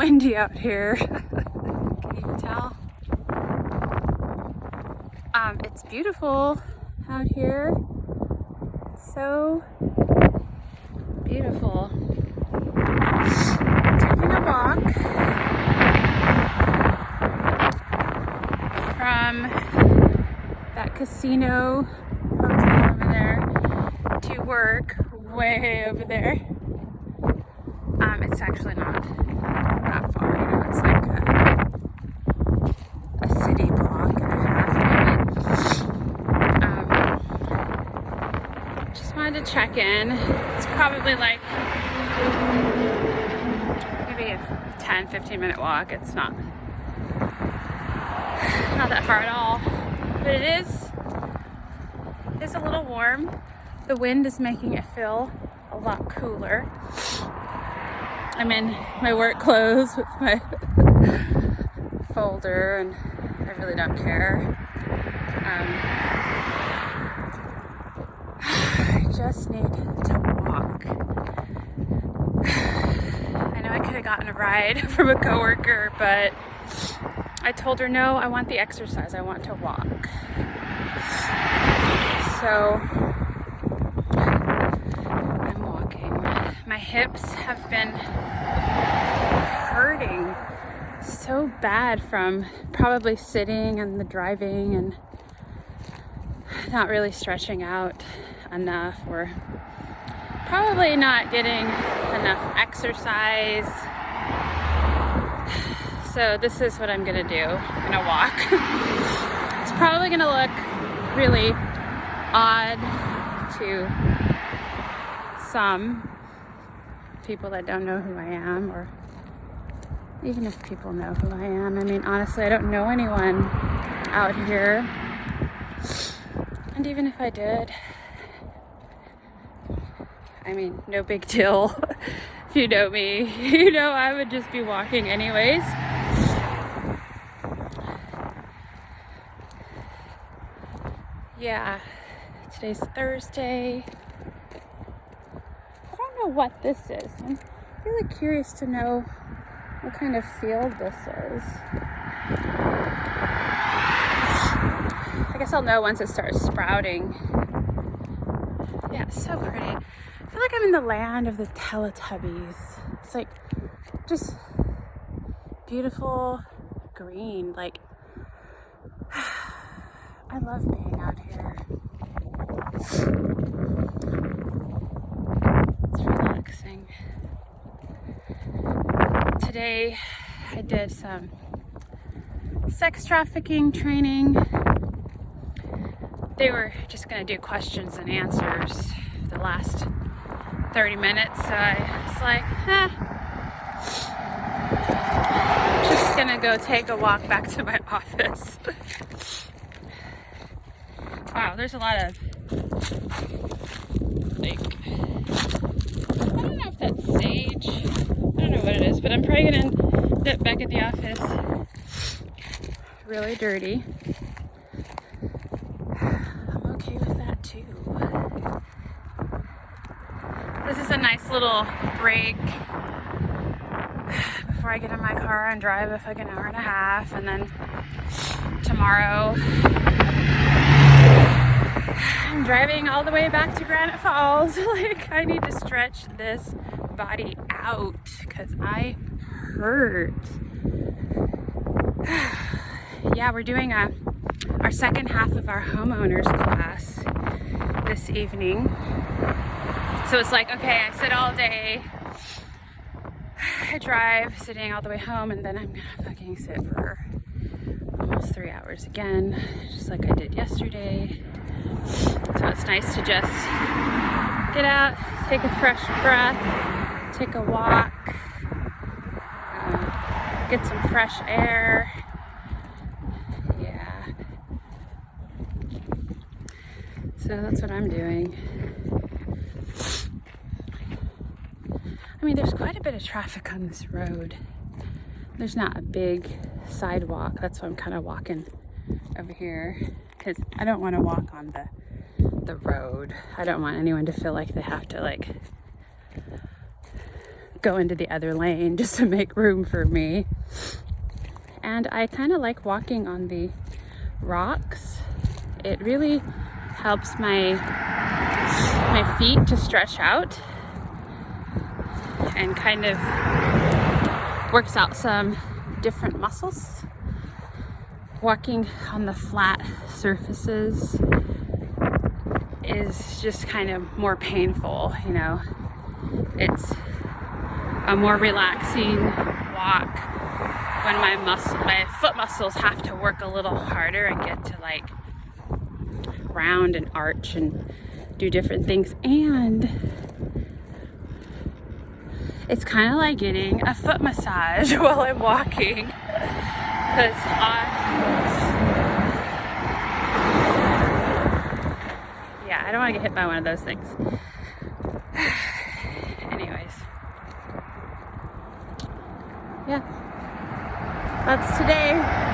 windy out here. Can you tell? It's beautiful out here. It's so beautiful. Taking a walk from that casino hotel over there to work way over there. It's actually not that far, you know, it's like a city block and a half maybe. Just wanted to check in. It's probably like maybe a 10-15 minute walk. It's not that far at all, but it's a little warm. The wind is making it feel a lot cooler. I'm in my work clothes with my folder and I really don't care. I just need to walk. I know I could have gotten a ride from a coworker, but I told her no, I want the exercise, I want to walk. So I'm walking. My hips have been hurting so bad from probably sitting and the driving and not really stretching out enough, or probably not getting enough exercise. So this is what I'm gonna do. I'm gonna walk. It's probably gonna look really odd to some people that don't know who I am, or even if people know who I am. I mean, honestly, I don't know anyone out here. And even if I did, I mean, no big deal. If you know me, you know I would just be walking anyways. Yeah, today's Thursday. I don't know what this is. I'm really curious to know what kind of field this is. I guess I'll know once it starts sprouting. Yeah, it's so pretty. I feel like I'm in the land of the Teletubbies. It's like just beautiful green. Like, I love being out here. It's relaxing. Today I did some sex trafficking training. They were just gonna do questions and answers the last 30 minutes, so I was like, just gonna go take a walk back to my office. Wow, there's a lot of, like, I don't know if that's sage. I don't know what it is, but I'm probably gonna dip back at the office really dirty. I'm okay with that too. This is a nice little break before I get in my car and drive for like an hour and a half, and then tomorrow I'm driving all the way back to Granite Falls. Like, I need to stretch this body out because I hurt. Yeah, we're doing our second half of our homeowners class this evening. So it's like, okay, I sit all day, I drive, sitting all the way home, and then I'm gonna fucking sit for almost 3 hours again, just like I did yesterday. So it's nice to just get out, take a fresh breath, take a walk, get some fresh air. Yeah. So that's what I'm doing. I mean, there's quite a bit of traffic on this road. There's not a big sidewalk. That's why I'm kind of walking over here, because I don't want to walk on the road. I don't want anyone to feel like they have to like go into the other lane just to make room for me. And I kind of like walking on the rocks. It really helps my feet to stretch out and kind of works out some different muscles. Walking on the flat surfaces is just kind of more painful, you know. It's a more relaxing walk when my foot muscles have to work a little harder and get to like round and arch and do different things. And it's kind of like getting a foot massage while I'm walking, because yeah, I don't want to get hit by one of those things. Anyways, yeah, that's today.